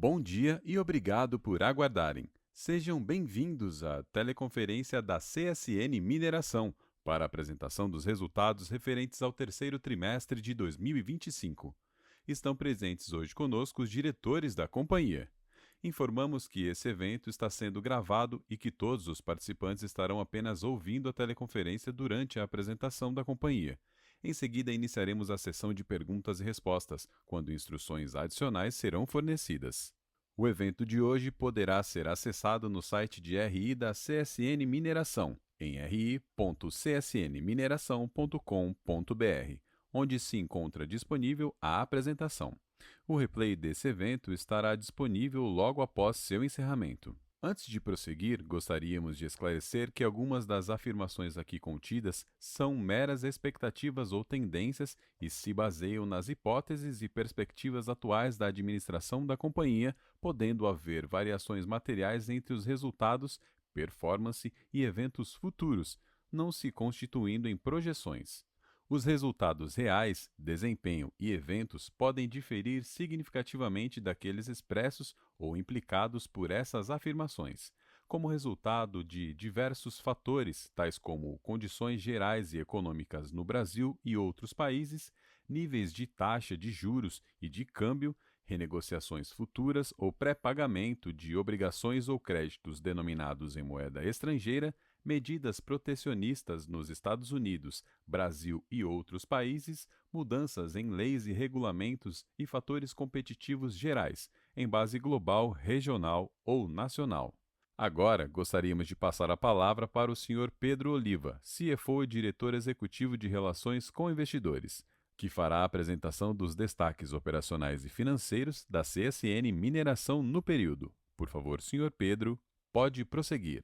Bom dia e obrigado por aguardarem. Sejam bem-vindos à teleconferência da CSN Mineração para a apresentação dos resultados referentes ao terceiro trimestre de 2025. Estão presentes hoje conosco os diretores da companhia. Informamos que esse evento está sendo gravado e que todos os participantes estarão apenas ouvindo a teleconferência durante a apresentação da companhia. Em seguida, iniciaremos a sessão de perguntas e respostas, quando instruções adicionais serão fornecidas. O evento de hoje poderá ser acessado no site de RI da CSN Mineração, em ri.csnmineração.com.br, onde se encontra disponível a apresentação. O replay desse evento estará disponível logo após seu encerramento. Antes de prosseguir, gostaríamos de esclarecer que algumas das afirmações aqui contidas são meras expectativas ou tendências e se baseiam nas hipóteses e perspectivas atuais da administração da companhia, podendo haver variações materiais entre os resultados, performance e eventos futuros, não se constituindo em projeções. Os resultados reais, desempenho e eventos podem diferir significativamente daqueles expressos ou implicados por essas afirmações, como resultado de diversos fatores, tais como condições gerais e econômicas no Brasil e outros países, níveis de taxa de juros e de câmbio, renegociações futuras ou pré-pagamento de obrigações ou créditos denominados em moeda estrangeira, medidas protecionistas nos Estados Unidos, Brasil e outros países, mudanças em leis e regulamentos e fatores competitivos gerais, em base global, regional ou nacional. Agora, gostaríamos de passar a palavra para o Sr. Pedro Oliva, CFO e Diretor Executivo de Relações com Investidores, que fará a apresentação dos destaques operacionais e financeiros da CSN Mineração no período. Por favor, Sr. Pedro, pode prosseguir.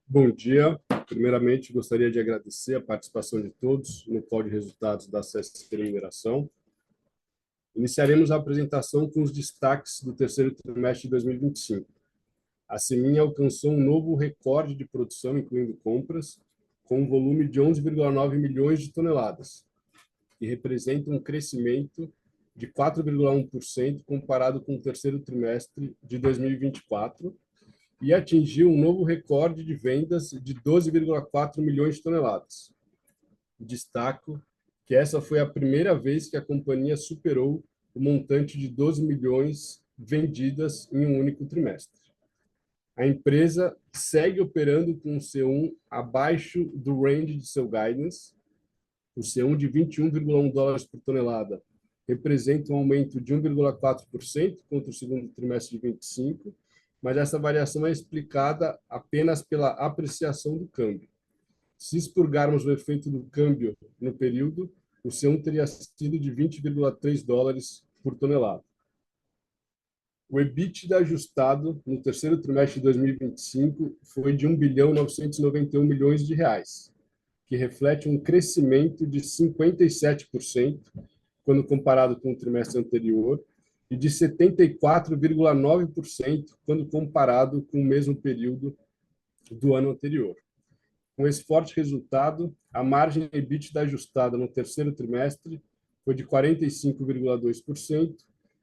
Bom dia. Primeiramente, gostaria de agradecer a participação de todos no call de resultados da CSN Mineração. Iniciaremos a apresentação com os destaques do terceiro trimestre de 2025. A Semin alcançou um novo recorde de produção, incluindo compras, com um volume de 11,9 milhões de toneladas, que representa um crescimento de 4,1% comparado com o terceiro trimestre de 2024, e atingiu um novo recorde de vendas de 12,4 milhões de toneladas. Destaco que essa foi a primeira vez que a companhia superou o montante de 12 milhões vendidas em um único trimestre. A empresa segue operando com o C1 abaixo do range de seu guidance. O C1 de $21,1 por tonelada representa um aumento de 1,4% contra o segundo trimestre de 25, mas essa variação é explicada apenas pela apreciação do câmbio. Se expurgarmos o efeito do câmbio no período, o C1 teria sido de $20,3 por tonelada. O EBITDA ajustado no terceiro trimestre de 2025 foi de R$1,991 bilhões, que reflete um crescimento de 57% quando comparado com o trimestre anterior, e de 74,9% quando comparado com o mesmo período do ano anterior. Com esse forte resultado, a margem EBITDA ajustada no terceiro trimestre foi de 45,2%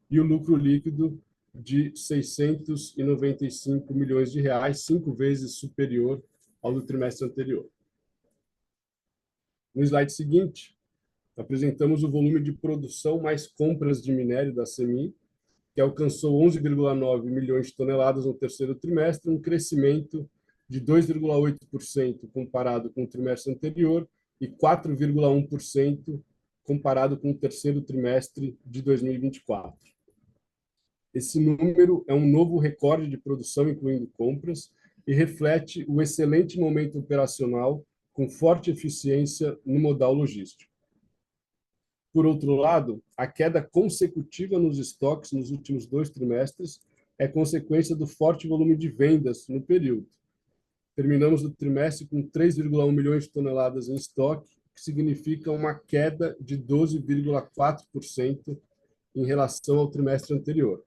e o lucro líquido de R$695 milhões, 5 vezes superior ao do trimestre anterior. No slide seguinte, apresentamos o volume de produção mais compras de minério da Semin, que alcançou 11,9 milhões de toneladas no terceiro trimestre, um crescimento de 2,8% comparado com o trimestre anterior e 4,1% comparado com o terceiro trimestre de 2024. Esse número é um novo recorde de produção, incluindo compras, e reflete o excelente momento operacional com forte eficiência no modal logístico. Por outro lado, a queda consecutiva nos estoques nos últimos 2 trimestres é consequência do forte volume de vendas no período. Terminamos o trimestre com 3,1 milhões de toneladas em estoque, que significa uma queda de 12,4% em relação ao trimestre anterior.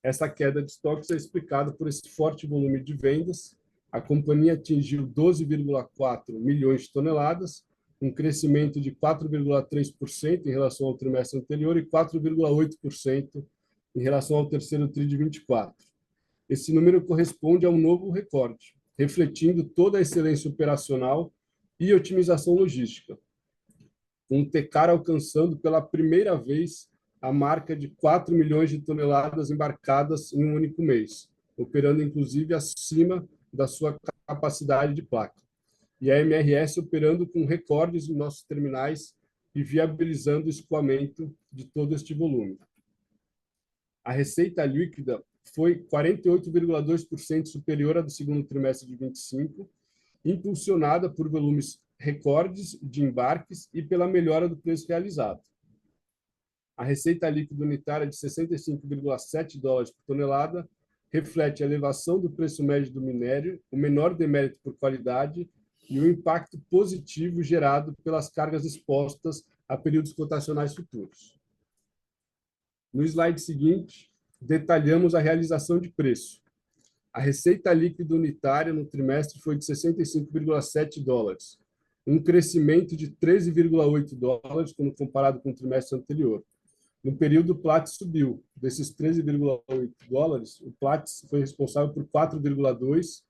Essa queda de estoques é explicada por esse forte volume de vendas. A companhia atingiu 12,4 milhões de toneladas, um crescimento de 4,3% em relação ao trimestre anterior e 4,8% em relação ao terceiro TRI de 24. Esse número corresponde a um novo recorde, refletindo toda a excelência operacional e otimização logística, com o Tecar alcançando pela primeira vez a marca de 4 milhões de toneladas embarcadas em um único mês, operando inclusive acima da sua capacidade de placa. E a MRS operando com recordes em nossos terminais e viabilizando o escoamento de todo este volume. A receita líquida foi 48,2% superior à do segundo trimestre de 25, impulsionada por volumes recordes de embarques e pela melhora do preço realizado. A receita líquida unitária de 65,7 dólares por tonelada reflete a elevação do preço médio do minério, o menor demérito por qualidade e o impacto positivo gerado pelas cargas expostas a períodos cotacionais futuros. No slide seguinte, detalhamos a realização de preço. A receita líquida unitária no trimestre foi de 65,7 dólares, um crescimento de 13,8 dólares quando comparado com o trimestre anterior. No período, o Platts subiu. Desses 13,8 dólares, o Platts foi responsável por 4,2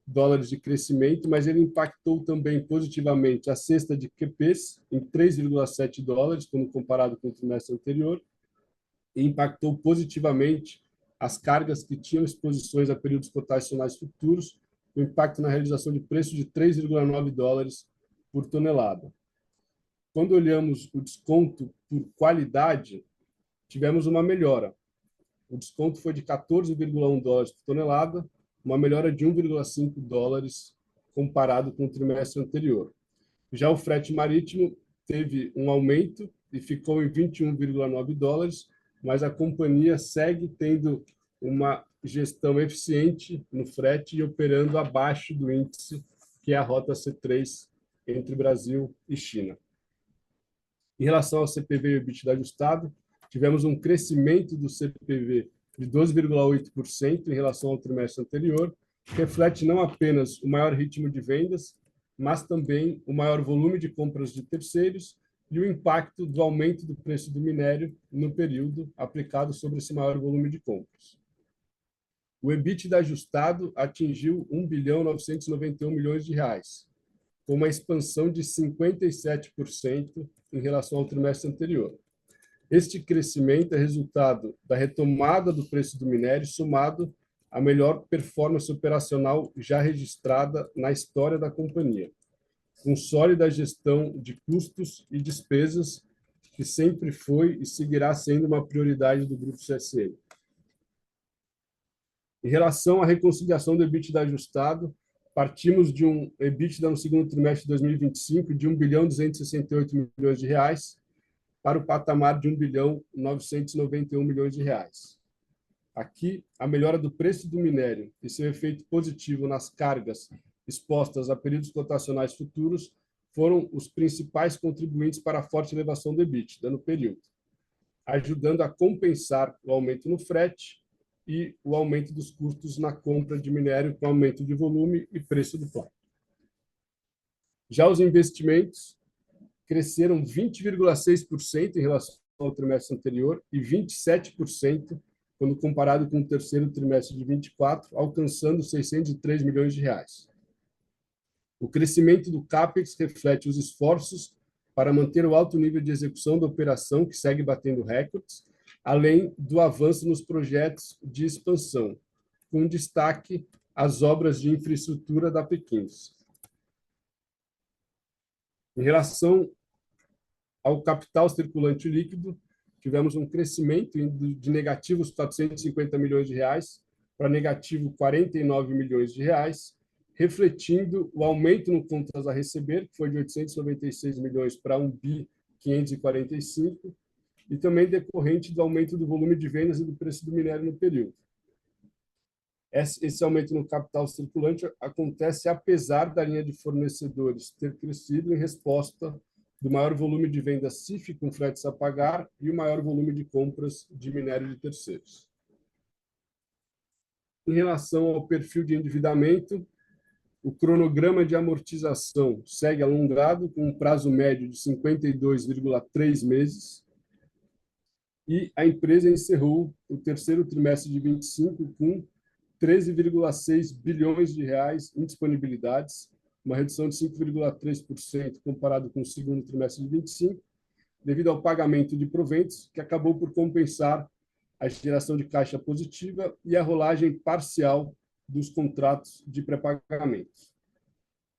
dólares de crescimento, mas ele impactou também positivamente a cesta de QPs em 3,7 dólares quando comparado com o trimestre anterior, e impactou positivamente as cargas que tinham exposições a períodos cotacionais futuros, o impacto na realização de preço de 3,9 dólares por tonelada. Quando olhamos o desconto por qualidade, tivemos uma melhora. O desconto foi de 14,1 dólares por tonelada, uma melhora de 1,5 dólares comparado com o trimestre anterior. Já o frete marítimo teve um aumento e ficou em 21,9 dólares, mas a companhia segue tendo uma gestão eficiente no frete e operando abaixo do índice, que é a rota C3 entre Brasil e China. Em relação ao CPV e o EBITDA ajustado, tivemos um crescimento do CPV de 12,8% em relação ao trimestre anterior, que reflete não apenas o maior ritmo de vendas, mas também o maior volume de compras de terceiros e o impacto do aumento do preço do minério no período aplicado sobre esse maior volume de compras. O EBITDA ajustado atingiu 1.991 bilhões de reais, com uma expansão de 57% em relação ao trimestre anterior. Este crescimento é resultado da retomada do preço do minério, somado à melhor performance operacional já registrada na história da companhia, com sólida gestão de custos e despesas, que sempre foi e seguirá sendo uma prioridade do Grupo CSN. Em relação à reconciliação do EBITDA ajustado, partimos de um EBITDA no segundo trimestre de 2025 de 1.268 bilhões de reais para o patamar de 1.991 bilhões de reais. Aqui, a melhora do preço do minério e seu efeito positivo nas cargas expostas a períodos cotacionais futuros foram os principais contribuintes para a forte elevação do EBITDA no período, ajudando a compensar o aumento no frete e o aumento dos custos na compra de minério com aumento de volume e preço do plano. Já os investimentos cresceram 20,6% em relação ao trimestre anterior e 27% quando comparado com o terceiro trimestre de 24, alcançando 603 milhões de reais. O crescimento do CAPEX reflete os esforços para manter o alto nível de execução da operação, que segue batendo recordes, além do avanço nos projetos de expansão, com destaque às obras de infraestrutura da P15. Em relação ao capital circulante líquido, tivemos um crescimento de negativos 450 milhões de reais para negativo 49 milhões de reais, refletindo o aumento no contas a receber, que foi de 896 milhões para 1.545, e também decorrente do aumento do volume de vendas e do preço do minério no período. Esse aumento no capital circulante acontece apesar da linha de fornecedores ter crescido em resposta do maior volume de vendas CIF com fretes a pagar e o maior volume de compras de minério de terceiros. Em relação ao perfil de endividamento, O cronograma de amortização segue alongado, com um prazo médio de 52,3 meses, e a empresa encerrou o terceiro trimestre de 25 com 13,6 bilhões de reais em disponibilidades, uma redução de 5,3% comparado com o segundo trimestre de 25, devido ao pagamento de proventos, que acabou por compensar a geração de caixa positiva e a rolagem parcial dos contratos de pré-pagamentos.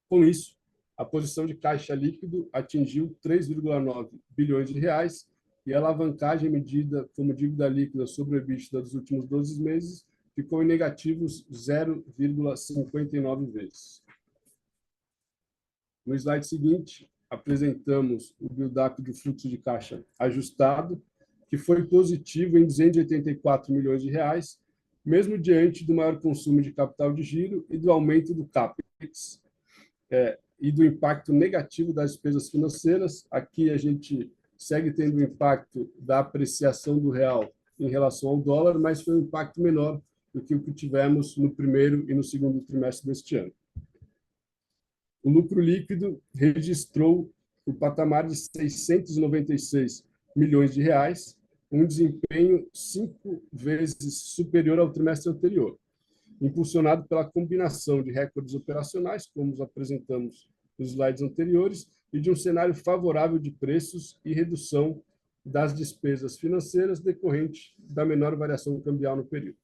Com isso, a posição de caixa líquido atingiu 3,9 bilhões de reais e a alavancagem medida como dívida líquida sobre o EBITDA dos últimos 12 meses ficou em negativos 0,59 vezes. No slide seguinte, apresentamos o build-up do fluxo de caixa ajustado, que foi positivo em 284 milhões de reais, mesmo diante do maior consumo de capital de giro e do aumento do CAPEX, e do impacto negativo das despesas financeiras. Aqui a gente segue tendo o impacto da apreciação do real em relação ao dólar, mas foi um impacto menor do que o que tivemos no primeiro e no segundo trimestre deste ano. O lucro líquido registrou o patamar de 696 milhões de reais, um desempenho 5 vezes superior ao trimestre anterior, impulsionado pela combinação de recordes operacionais, como os apresentamos nos slides anteriores, e de um cenário favorável de preços e redução das despesas financeiras decorrente da menor variação cambial no período.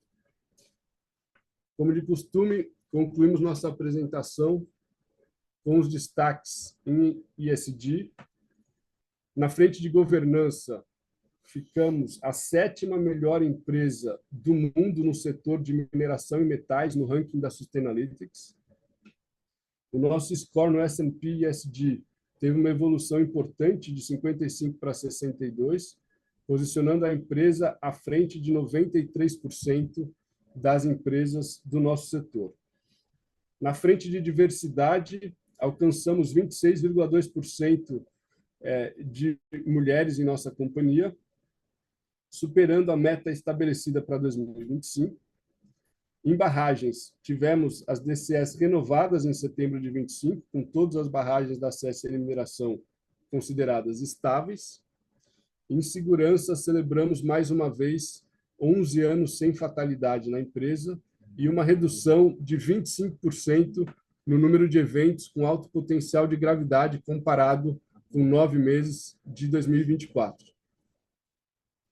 Como de costume, concluímos nossa apresentação com os destaques em ESG. Na frente de governança, ficamos a 7ª melhor empresa do mundo no setor de mineração e metais no ranking da Sustainalytics. O nosso score no S&P ESG teve uma evolução importante de 55 para 62, posicionando a empresa à frente de 93% das empresas do nosso setor. Na frente de diversidade, alcançamos 26,2% de mulheres em nossa companhia, superando a meta estabelecida para 2025. Em barragens, tivemos as DCS renovadas em setembro de 25, com todas as barragens da CSN Mineração consideradas estáveis. Em segurança, celebramos mais uma vez 11 anos sem fatalidade na empresa e uma redução de 25% no número de eventos com alto potencial de gravidade comparado com 9 meses de 2024.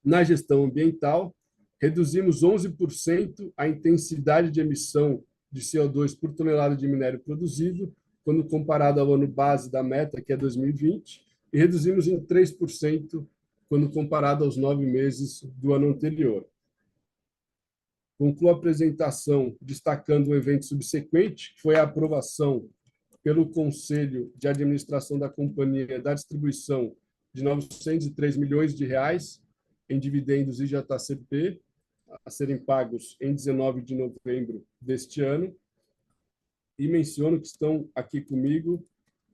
Na gestão ambiental, reduzimos 11% a intensidade de emissão de CO2 por tonelada de minério produzido, quando comparado ao ano base da meta, que é 2020, e reduzimos em 3% quando comparado aos 9 meses do ano anterior. Concluo a apresentação destacando um evento subsequente, que foi a aprovação pelo Conselho de Administração da companhia da distribuição de 903 milhões de reais em dividendos IJCP, a serem pagos em 19 de novembro deste ano. E menciono que estão aqui comigo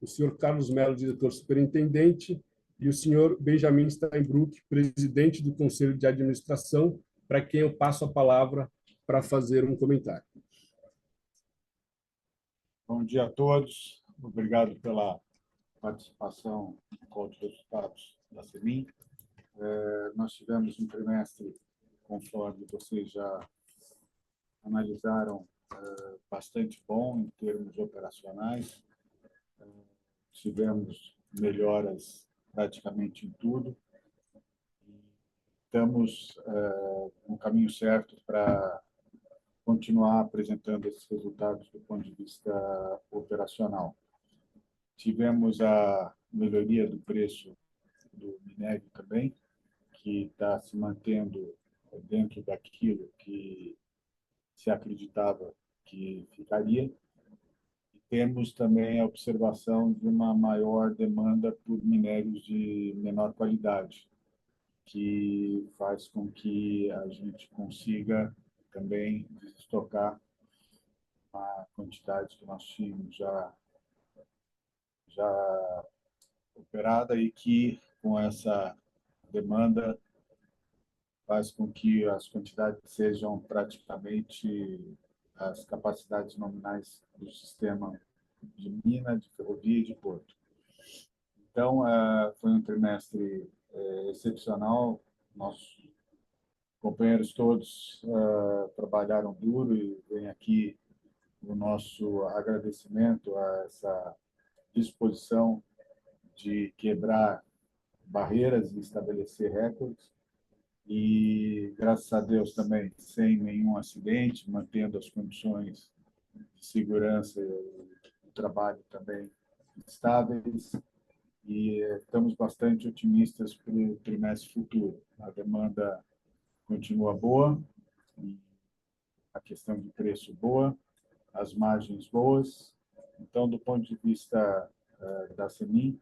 o senhor Carlos Mello, diretor superintendente, e o senhor Benjamin Steinbrück, presidente do Conselho de Administração, para quem eu passo a palavra para fazer um comentário. Bom dia a todos. Obrigado pela participação no call de resultados da CEMIG. Nós tivemos um trimestre, conforme vocês já analisaram, bastante bom em termos operacionais. Tivemos melhoras praticamente em tudo. Estamos no caminho certo para continuar apresentando esses resultados do ponto de vista operacional. Tivemos a melhoria do preço do minério também, que está se mantendo dentro daquilo que se acreditava que ficaria. E temos também a observação de uma maior demanda por minérios de menor qualidade, que faz com que a gente consiga também desestocar a quantidade que nós tínhamos já operada e que, com essa demanda, faz com que as quantidades sejam praticamente as capacidades nominais do sistema de mina, de ferrovia e de porto. Então, foi um trimestre excepcional. Nossos companheiros todos trabalharam duro e vem aqui o nosso agradecimento a essa disposição de quebrar barreiras e estabelecer recordes. E, graças a Deus, também sem nenhum acidente, mantendo as condições de segurança e trabalho também estáveis. E estamos bastante otimistas para o trimestre futuro. A demanda continua boa, a questão de preço boa, as margens boas. Então, do ponto de vista da CEMIG,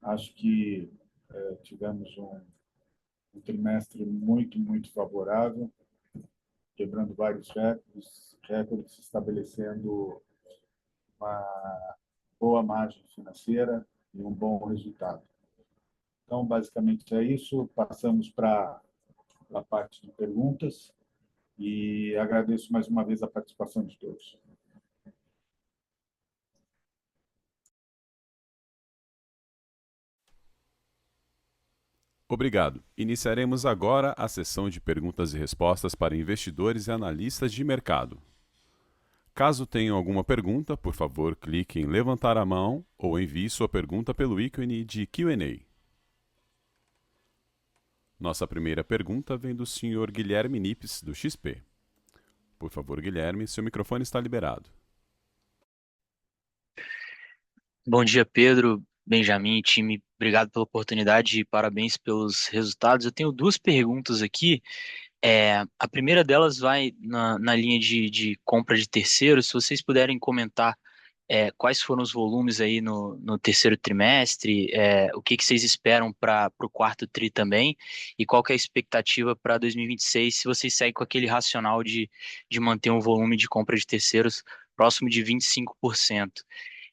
acho que tivemos um trimestre muito, muito favorável, quebrando vários recordes, estabelecendo uma boa margem financeira e um bom resultado. Então, basicamente é isso. Passamos para a parte de perguntas e agradeço mais uma vez a participação de todos. Obrigado. Iniciaremos agora a sessão de perguntas e respostas para investidores e analistas de mercado. Caso tenham alguma pergunta, por favor, clique em levantar a mão ou envie sua pergunta pelo ícone de Q&A. Nossa primeira pergunta vem do Sr. Guilherme Nippes, do XP. Por favor, Guilherme, seu microfone está liberado. Bom dia, Pedro, Benjamin, time. Obrigado pela oportunidade e parabéns pelos resultados. Eu tenho duas perguntas aqui. A primeira delas vai na linha de compra de terceiros. Se vocês puderem comentar quais foram os volumes aí no terceiro trimestre, o que vocês esperam para o quarto tri também, e qual que é a expectativa para 2026, se vocês seguem com aquele racional de manter um volume de compra de terceiros próximo de 25%.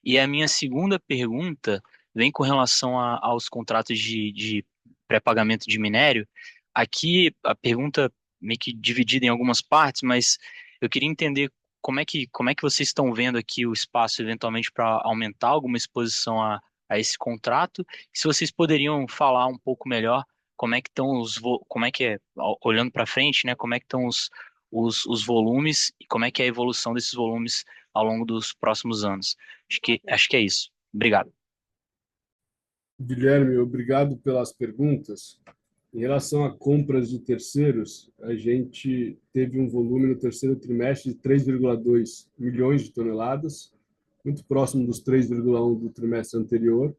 E a minha segunda pergunta vem com relação aos contratos de pré-pagamento de minério. Aqui a pergunta meio que dividida em algumas partes, mas eu queria entender como é que vocês estão vendo aqui o espaço eventualmente para aumentar alguma exposição a esse contrato. E se vocês poderiam falar um pouco melhor como é que estão olhando para frente, né? Como é que estão os volumes e como é que é a evolução desses volumes ao longo dos próximos anos. Acho que é isso. Obrigado. Guilherme, obrigado pelas perguntas. Em relação a compras de terceiros, a gente teve um volume no terceiro trimestre de 3,2 milhões de toneladas, muito próximo dos 3,1 do trimestre anterior.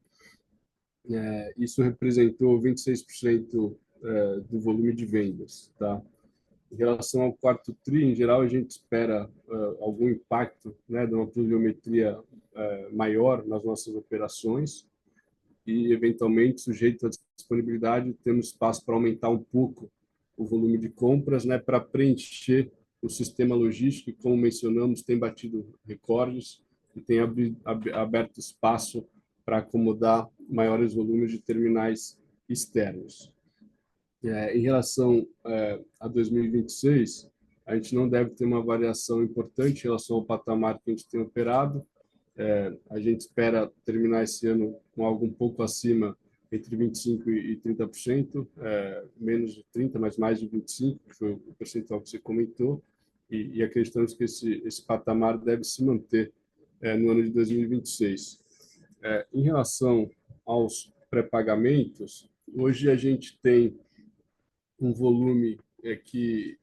Isso representou 26% do volume de vendas, tá? Em relação ao quarto tri, em geral, a gente espera algum impacto, né, de uma pluviometria maior nas nossas operações e, eventualmente, sujeito à disponibilidade, temos espaço para aumentar um pouco o volume de compras, né, para preencher o sistema logístico, que, como mencionamos, tem batido recordes e tem aberto espaço para acomodar maiores volumes de terminais externos. Em relação a 2026, a gente não deve ter uma variação importante em relação ao patamar que a gente tem operado. A gente espera terminar esse ano com algo um pouco acima, entre 25% e 30%, menos de 30%, mas mais de 25%, que foi o percentual que você comentou, e acreditamos que esse patamar deve se manter no ano de 2026. Em relação aos pré-pagamentos, hoje a gente tem um volume que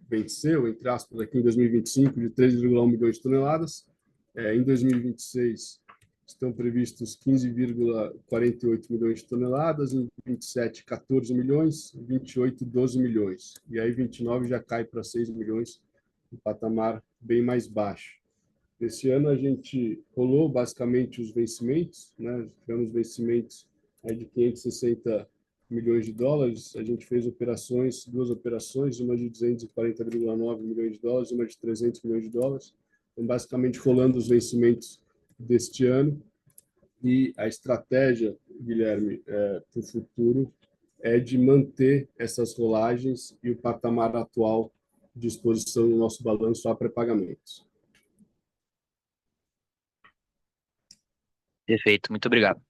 venceu, entre aspas, aqui em 2025, de 3,1 milhões de toneladas. Em 2026, estão previstos 15,48 milhões de toneladas, em 27, 14 milhões, em 28, 12 milhões. E aí, 29 já cai para 6 milhões, um patamar bem mais baixo. Esse ano, a gente rolou basicamente os vencimentos, né? Tivemos vencimentos de 560 milhões de dólares. A gente fez duas operações, uma de 240,9 milhões de dólares e uma de 300 milhões de dólares. Então, basicamente, rolando os vencimentos deste ano. E a estratégia, Guilherme, para o futuro é de manter essas rolagens e o patamar atual de exposição no nosso balanço a pré-pagamentos. Perfeito, muito obrigado.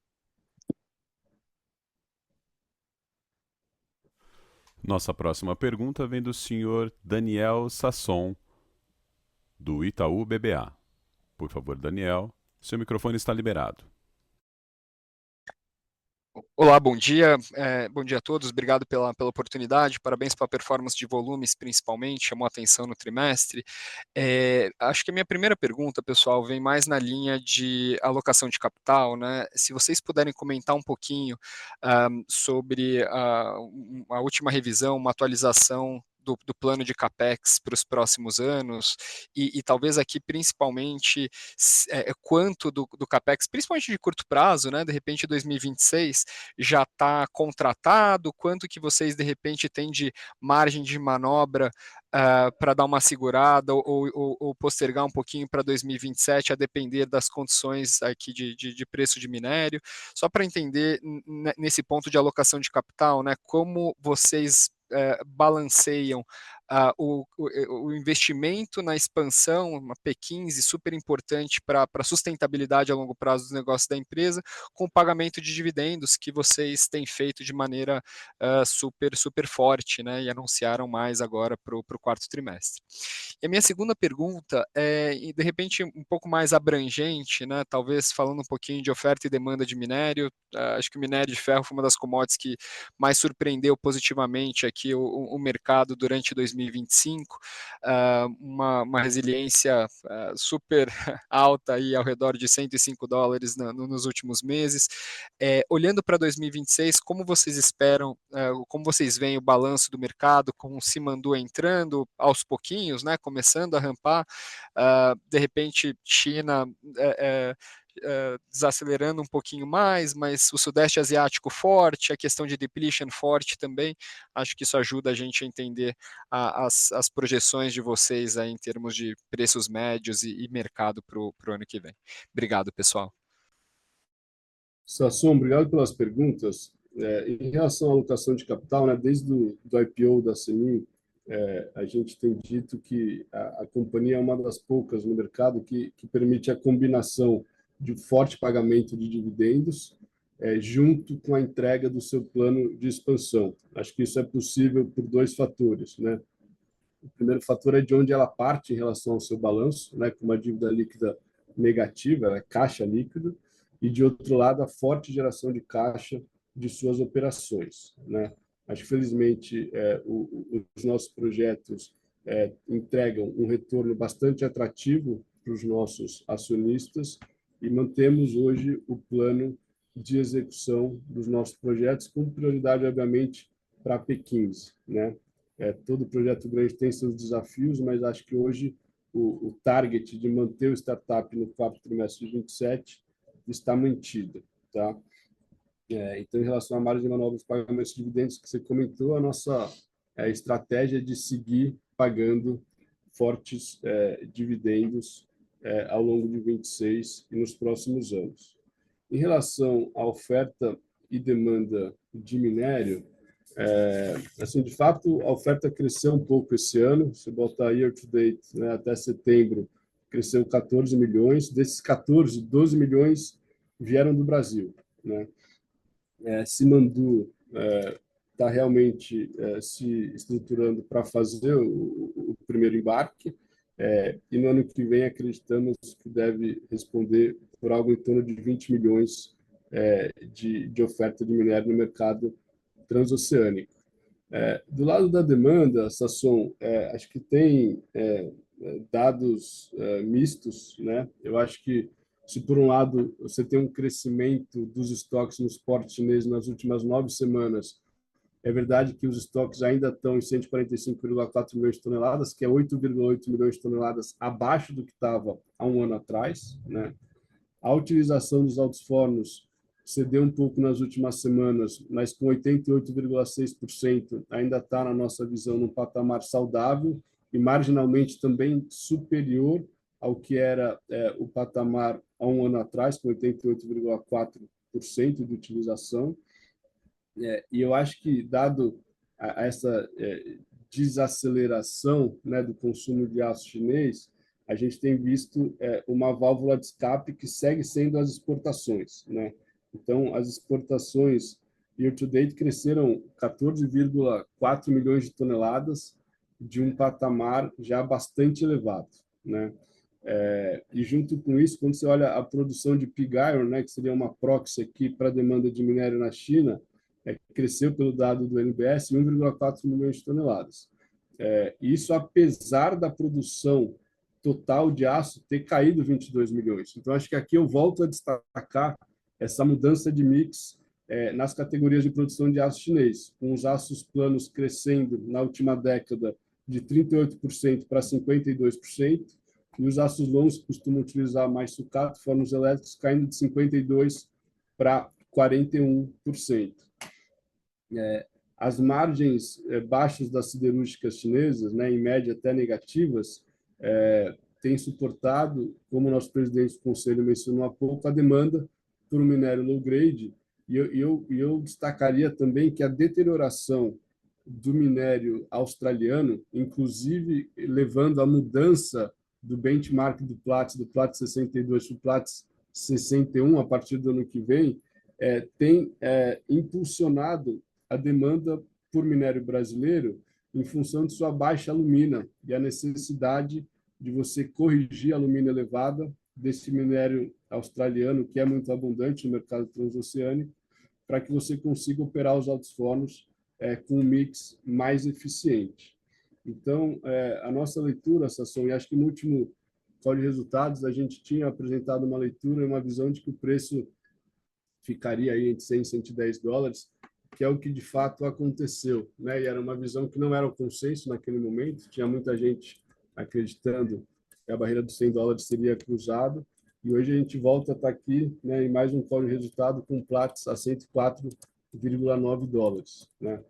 Nossa próxima pergunta vem do senhor Daniel Sasson, do Itaú BBA. Por favor, Daniel, seu microfone está liberado. Olá, bom dia. Bom dia a todos. Obrigado pela oportunidade. Parabéns pela performance de volumes, principalmente. Chamou a atenção no trimestre. Acho que a minha primeira pergunta, pessoal, vem mais na linha de alocação de capital, né? Se vocês puderem comentar um pouquinho sobre a última revisão, uma atualização do plano de CAPEX para os próximos anos, e talvez aqui principalmente quanto do CAPEX, principalmente de curto prazo, né? De repente 2026 já está contratado, quanto que vocês de repente têm de margem de manobra para dar uma segurada ou postergar um pouquinho para 2027, a depender das condições aqui de preço de minério, só para entender nesse ponto de alocação de capital, né, como vocês balanceiam o investimento na expansão, uma P15 super importante para a sustentabilidade a longo prazo dos negócios da empresa, com o pagamento de dividendos que vocês têm feito de maneira super forte, né, e anunciaram mais agora para o quarto trimestre. E a minha segunda pergunta é, de repente, um pouco mais abrangente, né, talvez falando um pouquinho de oferta e demanda de minério. Acho que o minério de ferro foi uma das commodities que mais surpreendeu positivamente aqui o mercado durante 2025, uma resiliência super alta aí ao redor de $105 nos últimos meses. Olhando para 2026, como vocês esperam, como vocês veem o balanço do mercado, com o Simandou entrando aos pouquinhos, né, começando a rampar, de repente China desacelerando um pouquinho mais, mas o Sudeste Asiático forte, a questão de depletion forte também, acho que isso ajuda a gente a entender as projeções de vocês aí em termos de preços médios e mercado para o ano que vem. Obrigado, pessoal. Sasson, obrigado pelas perguntas. Em relação à alocação de capital, né, desde o IPO da CEMIG, a gente tem dito que a companhia é uma das poucas no mercado que permite a combinação de forte pagamento de dividendos junto com a entrega do seu plano de expansão. Acho que isso é possível por dois fatores, né? O primeiro fator é de onde ela parte em relação ao seu balanço, né, com uma dívida líquida negativa, caixa líquido, e de outro lado a forte geração de caixa de suas operações, né? Acho que felizmente os nossos projetos entregam um retorno bastante atrativo para os nossos acionistas e mantemos hoje o plano de execução dos nossos projetos com prioridade, obviamente, para a P15, né? Todo projeto grande tem seus desafios, mas acho que hoje o target de manter o startup no quarto trimestre de 27 está mantido, tá? Então, em relação à margem de manobra dos pagamentos de dividendos que você comentou, a nossa estratégia é de seguir pagando fortes dividendos ao longo de 26 e nos próximos anos. Em relação à oferta e demanda de minério, assim, de fato, a oferta cresceu um pouco esse ano. Se botar year to date, né, até setembro, cresceu 14 milhões. Desses 14, 12 milhões vieram do Brasil, né? Simandou está realmente se estruturando para fazer o primeiro embarque, e no ano que vem acreditamos que deve responder por algo em torno de 20 milhões de oferta de minério no mercado transoceânico. Do lado da demanda, Sasson, acho que tem dados mistos, né? Eu acho que se por um lado você tem um crescimento dos estoques no exporte chinês nas últimas 9 semanas, é verdade que os estoques ainda estão em 145,4 milhões de toneladas, que é 8,8 milhões de toneladas abaixo do que estava há um ano atrás, né? A utilização dos altos fornos cedeu um pouco nas últimas semanas, mas com 88,6% ainda está, na nossa visão, num patamar saudável e marginalmente também superior ao que era o patamar há um ano atrás, com 88,4% de utilização. E eu acho que, dado essa desaceleração, né, do consumo de aço chinês, a gente tem visto uma válvula de escape que segue sendo as exportações, né? Então, as exportações year-to-date cresceram 14,4 milhões de toneladas, de um patamar já bastante elevado, né? E junto com isso, quando você olha a produção de pig iron, né, que seria uma proxy aqui para a demanda de minério na China, cresceu pelo dado do NBS 1,4 milhões de toneladas. Isso apesar da produção total de aço ter caído 22 milhões. Então, acho que aqui eu volto a destacar essa mudança de mix nas categorias de produção de aço chinês, com os aços planos crescendo na última década de 38% para 52%, e os aços longos, que costumam utilizar mais sucata, fornos elétricos, caindo de 52% para 41%. As margens baixas das siderúrgicas chinesas, né, em média até negativas, têm suportado, como o nosso presidente do conselho mencionou há pouco, a demanda por um minério low grade. E eu destacaria também que a deterioração do minério australiano, inclusive levando à mudança do benchmark do Platts 62 para o Platts 61 a partir do ano que vem, tem impulsionado a demanda por minério brasileiro em função de sua baixa alumina e a necessidade de você corrigir a alumina elevada desse minério australiano, que é muito abundante no mercado transoceânico, para que você consiga operar os altos fornos com um mix mais eficiente. Então, a nossa leitura, Sasson, e acho que no último call de resultados a gente tinha apresentado uma leitura e uma visão de que o preço ficaria aí entre 100 e 110 dólares, que é o que de fato aconteceu, né? E era uma visão que não era o consenso naquele momento, tinha muita gente acreditando que a barreira dos 100 dólares seria cruzada, e hoje a gente volta a estar aqui, né, em mais um call de resultado com Platts a 104,9 dólares, né?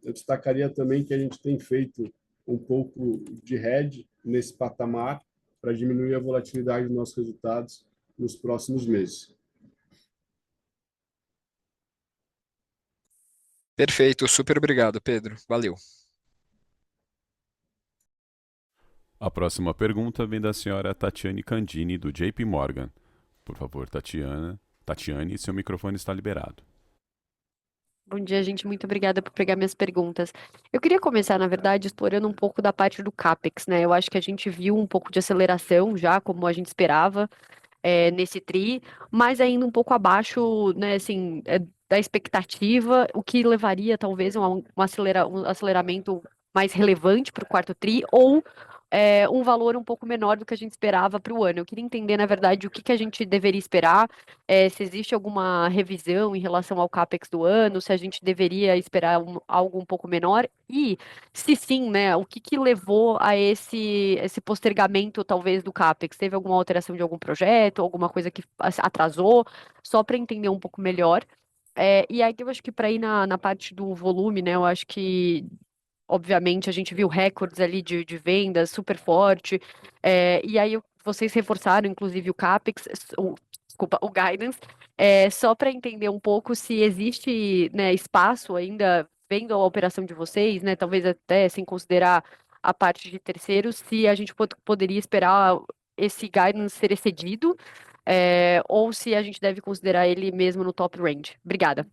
Eu destacaria também que a gente tem feito um pouco de hedge nesse patamar para diminuir a volatilidade dos nossos resultados nos próximos meses. Perfeito, super obrigado, Pedro. Valeu. A próxima pergunta vem da senhora Tatiane Candini, do JP Morgan. Por favor, Tatiane, seu microfone está liberado. Bom dia, gente. Muito obrigada por pegar minhas perguntas. Eu queria começar, na verdade, explorando um pouco da parte do CAPEX, né? Eu acho que a gente viu um pouco de aceleração já, como a gente esperava, nesse TRI, mas ainda um pouco abaixo, né, assim, da expectativa, o que levaria talvez um aceleramento mais relevante para o quarto TRI, ou um valor um pouco menor do que a gente esperava para o ano. Eu queria entender, na verdade, o que a gente deveria esperar, se existe alguma revisão em relação ao CAPEX do ano, se a gente deveria esperar algo um pouco menor, e se sim, né, o que levou a esse postergamento, talvez, do CAPEX? Teve alguma alteração de algum projeto, alguma coisa que atrasou? Só para entender um pouco melhor. E aí eu acho que para ir na parte do volume, né, eu acho que obviamente, a gente viu recordes ali de vendas super forte. E aí vocês reforçaram, inclusive, o CAPEX, desculpa, o guidance, só para entender um pouco se existe, né, espaço ainda, vendo a operação de vocês, né, talvez até sem considerar a parte de terceiros, se a gente poderia esperar esse guidance ser excedido, ou se a gente deve considerar ele mesmo no top range. Obrigada.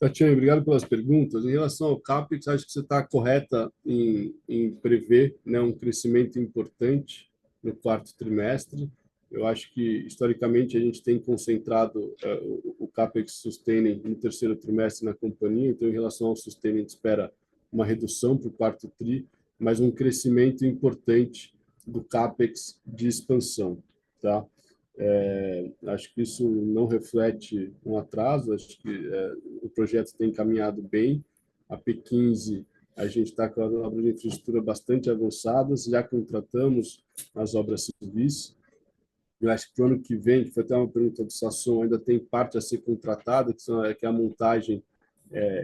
Tatiana, obrigado pelas perguntas. Em relação ao CAPEX, acho que você está correta em prever, né, um crescimento importante no quarto trimestre. Eu acho que, historicamente, a gente tem concentrado o CAPEX Sustaining no terceiro trimestre na companhia, então, em relação ao Sustaining, a gente espera uma redução para o quarto TRI, mas um crescimento importante do CAPEX de expansão, tá? Acho que isso não reflete um atraso, acho que o projeto tem caminhado bem. A P15, a gente está com as obras de infraestrutura bastante avançadas, já contratamos as obras civis. Eu acho que para o ano que vem, que foi até uma pergunta do Sasson, ainda tem parte a ser contratada, que é a montagem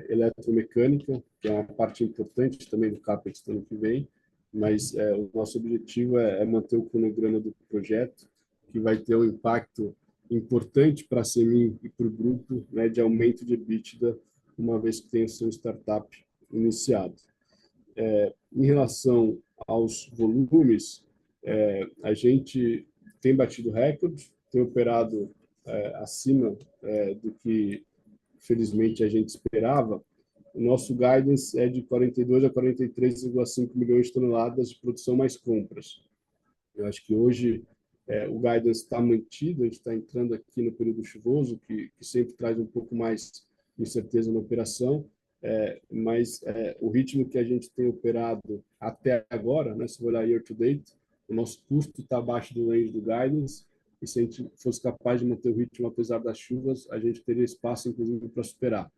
eletromecânica, que é uma parte importante também do CAPEX do ano que vem, mas o nosso objetivo é manter o cronograma do projeto, que vai ter um impacto importante para a CEMIG e para o grupo, né, de aumento de EBITDA, uma vez que tenha seu startup iniciado. Em relação aos volumes, a gente tem batido recorde, tem operado acima do que, felizmente, a gente esperava. O nosso guidance é de 42 a 43,5 milhões de toneladas de produção mais compras. Eu acho que hoje o guidance está mantido, a gente está entrando aqui no período chuvoso, que sempre traz um pouco mais de incerteza na operação, mas o ritmo que a gente tem operado até agora, né, se olhar year to date, o nosso custo está abaixo do range do guidance, e se a gente fosse capaz de manter o ritmo apesar das chuvas, a gente teria espaço, inclusive, para superar.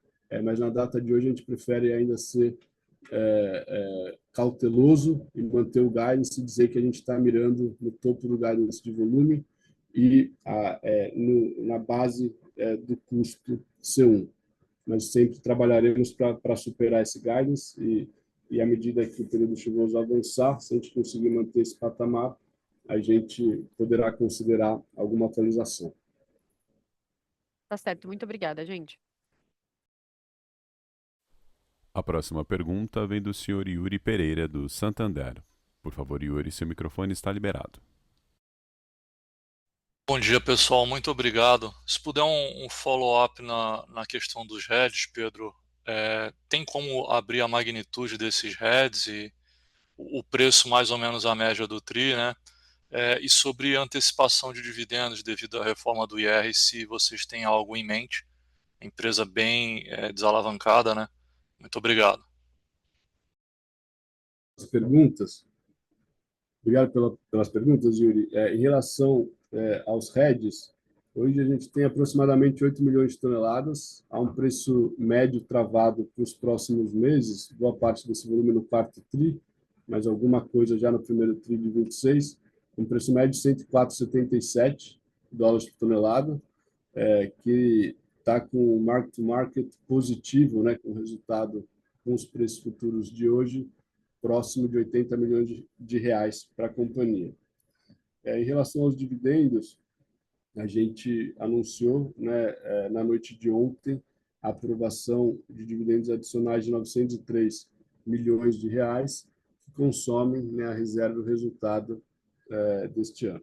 Mas na data de hoje a gente prefere ainda ser cauteloso e manter o guidance e dizer que a gente está mirando no topo do guidance de volume e na base do custo C1. Mas sempre trabalharemos para superar esse guidance e à medida que o período chuvoso avançar, se a gente conseguir manter esse patamar, a gente poderá considerar alguma atualização. Tá certo, muito obrigada, gente. A próxima pergunta vem do senhor Yuri Pereira, do Santander. Por favor, Yuri, seu microfone está liberado. Bom dia, pessoal. Muito obrigado. Se puder um follow-up na questão dos hedges, Pedro, tem como abrir a magnitude desses hedges e o preço mais ou menos a média do TRI, né? E sobre antecipação de dividendos devido à reforma do IR, se vocês têm algo em mente. Empresa bem desalavancada, né? Muito obrigado. As perguntas. Obrigado pelas perguntas, Yuri. Em relação aos hedges, hoje a gente tem aproximadamente 8 milhões de toneladas, a um preço médio travado para os próximos meses, boa parte desse volume no quarto TRI, mas alguma coisa já no primeiro TRI de 26, um preço médio de 104,77 dólares por tonelada, que está com o mark-to-market positivo, né, com o resultado com os preços futuros de hoje, próximo de 80 milhões de reais para a companhia. Em relação aos dividendos, a gente anunciou, né, na noite de ontem, a aprovação de dividendos adicionais de 903 milhões de reais, que consomem, né, a reserva do resultado deste ano.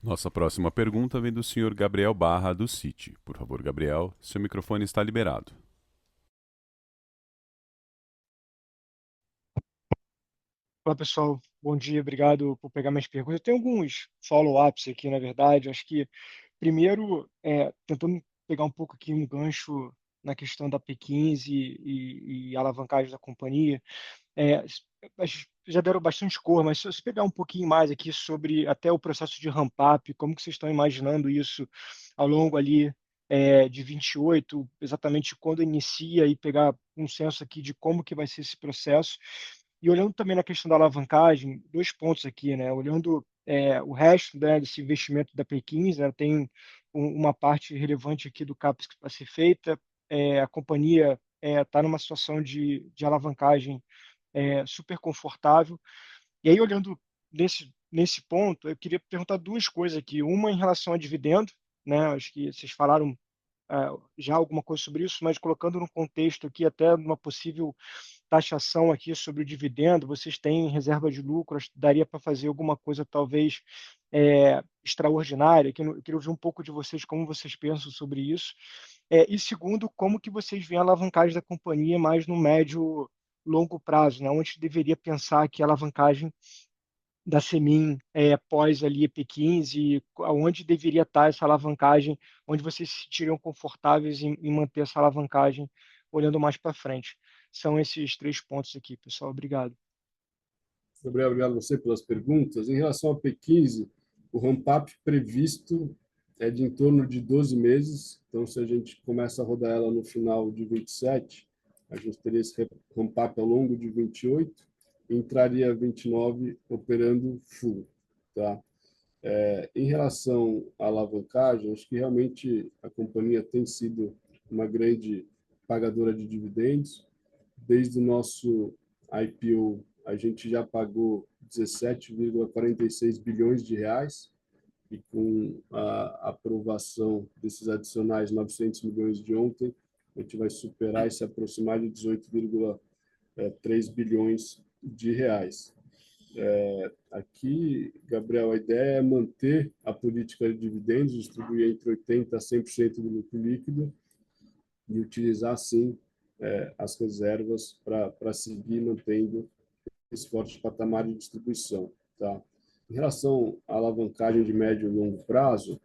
Nossa próxima pergunta vem do senhor Gabriel Barra, do Citi. Por favor, Gabriel, seu microfone está liberado. Olá, pessoal. Bom dia, obrigado por pegar minhas perguntas. Eu tenho alguns follow-ups aqui, na verdade. Acho que, primeiro, tentando pegar um pouco aqui um gancho na questão da P15 e alavancagem da companhia. Já deram bastante cor, mas se você pegar um pouquinho mais aqui sobre até o processo de ramp-up, como que vocês estão imaginando isso ao longo ali de 28, exatamente quando inicia, e pegar um senso aqui de como que vai ser esse processo. E olhando também na questão da alavancagem, dois pontos aqui, né? Olhando o resto, né, desse investimento da P15, né, tem uma parte relevante aqui do CAPEX para ser feita. A companhia está numa situação de alavancagem super confortável. E aí, olhando nesse ponto, eu queria perguntar duas coisas aqui. Uma em relação a dividendo, né? Acho que vocês falaram já alguma coisa sobre isso, mas colocando no contexto aqui, até numa possível taxação aqui sobre o dividendo, vocês têm reserva de lucro, acho que daria para fazer alguma coisa talvez extraordinária. Eu queria ouvir um pouco de vocês, como vocês pensam sobre isso. E segundo, como que vocês veem a alavancagem da companhia mais no médio longo prazo, né? Onde deveria pensar que a alavancagem da Semin pós ali P15, aonde deveria estar essa alavancagem, onde vocês se sentiriam confortáveis em manter essa alavancagem olhando mais para frente. São esses três pontos aqui, pessoal. Obrigado. Gabriel, obrigado a você pelas perguntas. Em relação ao P15, o ramp-up previsto é de em torno de 12 meses. Então, se a gente começa a rodar ela no final de 27, a gente teria esse ramp-up ao longo de 28 e entraria 29 operando full. Tá? Em relação à alavancagem, acho que realmente a companhia tem sido uma grande pagadora de dividendos. Desde o nosso IPO a gente já pagou 17,46 bilhões de reais, e com a aprovação desses adicionais 900 milhões de ontem, a gente vai superar e se aproximar de 18,3 bilhões de reais. Aqui, Gabriel, a ideia é manter a política de dividendos, distribuir entre 80% a 100% do lucro líquido e utilizar, sim, as reservas para seguir mantendo esse forte patamar de distribuição. Tá? Em relação à alavancagem de médio e longo prazo,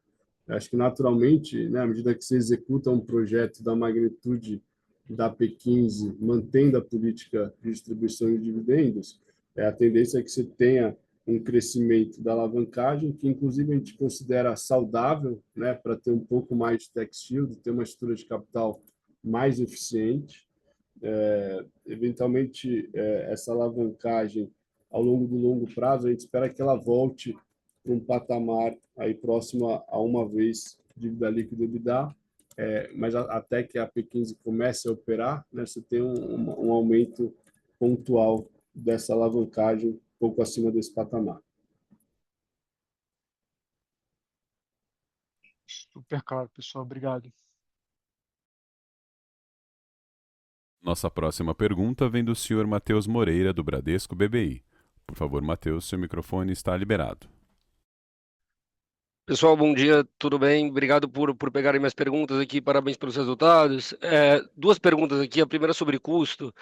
acho que, naturalmente, né, à medida que você executa um projeto da magnitude da P15, mantendo a política de distribuição de dividendos, a tendência é que você tenha um crescimento da alavancagem, que, inclusive, a gente considera saudável, né, para ter um pouco mais de tax shield, ter uma estrutura de capital mais eficiente. Eventualmente, essa alavancagem, ao longo do longo prazo, a gente espera que ela volte para um patamar aí próximo a uma vez dívida líquida EBITDA, mas até que a P15 comece a operar, né, você tem um aumento pontual dessa alavancagem, um pouco acima desse patamar. Super claro, pessoal. Obrigado. Nossa próxima pergunta vem do senhor Matheus Moreira, do Bradesco BBI. Por favor, Matheus, seu microfone está liberado. Pessoal, bom dia, tudo bem? Obrigado por pegarem minhas perguntas aqui, parabéns pelos resultados. Duas perguntas aqui, a primeira sobre custo.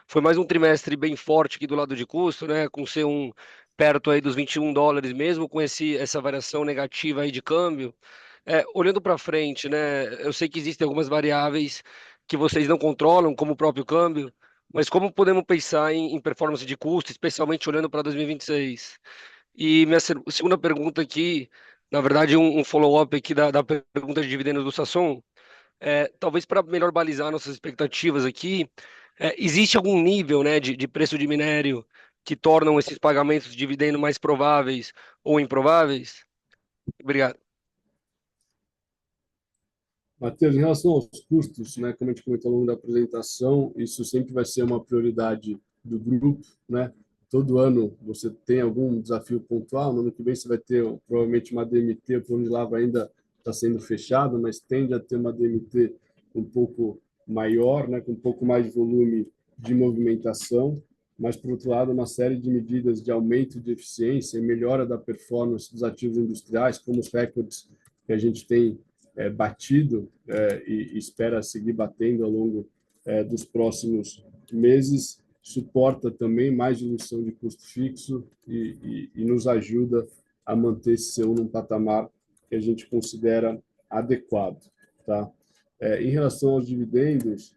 Foi mais um trimestre bem forte aqui do lado de custo, né? Com C1 perto aí dos $21, mesmo com essa variação negativa aí de câmbio. Olhando para frente, né? Eu sei que existem algumas variáveis que vocês não controlam, como o próprio câmbio, mas como podemos pensar em performance de custo, especialmente olhando para 2026? E minha segunda pergunta aqui, na verdade, um follow-up aqui da pergunta de dividendos do Sasson, talvez para melhor balizar nossas expectativas aqui, existe algum nível, né, de preço de minério que tornam esses pagamentos de dividendo mais prováveis ou improváveis? Obrigado. Matheus, em relação aos custos, né, como a gente comentou ao longo da apresentação, isso sempre vai ser uma prioridade do grupo, né? Todo ano você tem algum desafio pontual, no ano que vem você vai ter provavelmente uma DMT, o plano de lava ainda está sendo fechado, mas tende a ter uma DMT um pouco maior, né, com um pouco mais de volume de movimentação, mas, por outro lado, uma série de medidas de aumento de eficiência e melhora da performance dos ativos industriais, como os recordes que a gente tem batido e espera seguir batendo ao longo dos próximos meses, suporta também mais diluição de custo fixo e nos ajuda a manter esse C1 num patamar que a gente considera adequado. Tá? Em relação aos dividendos,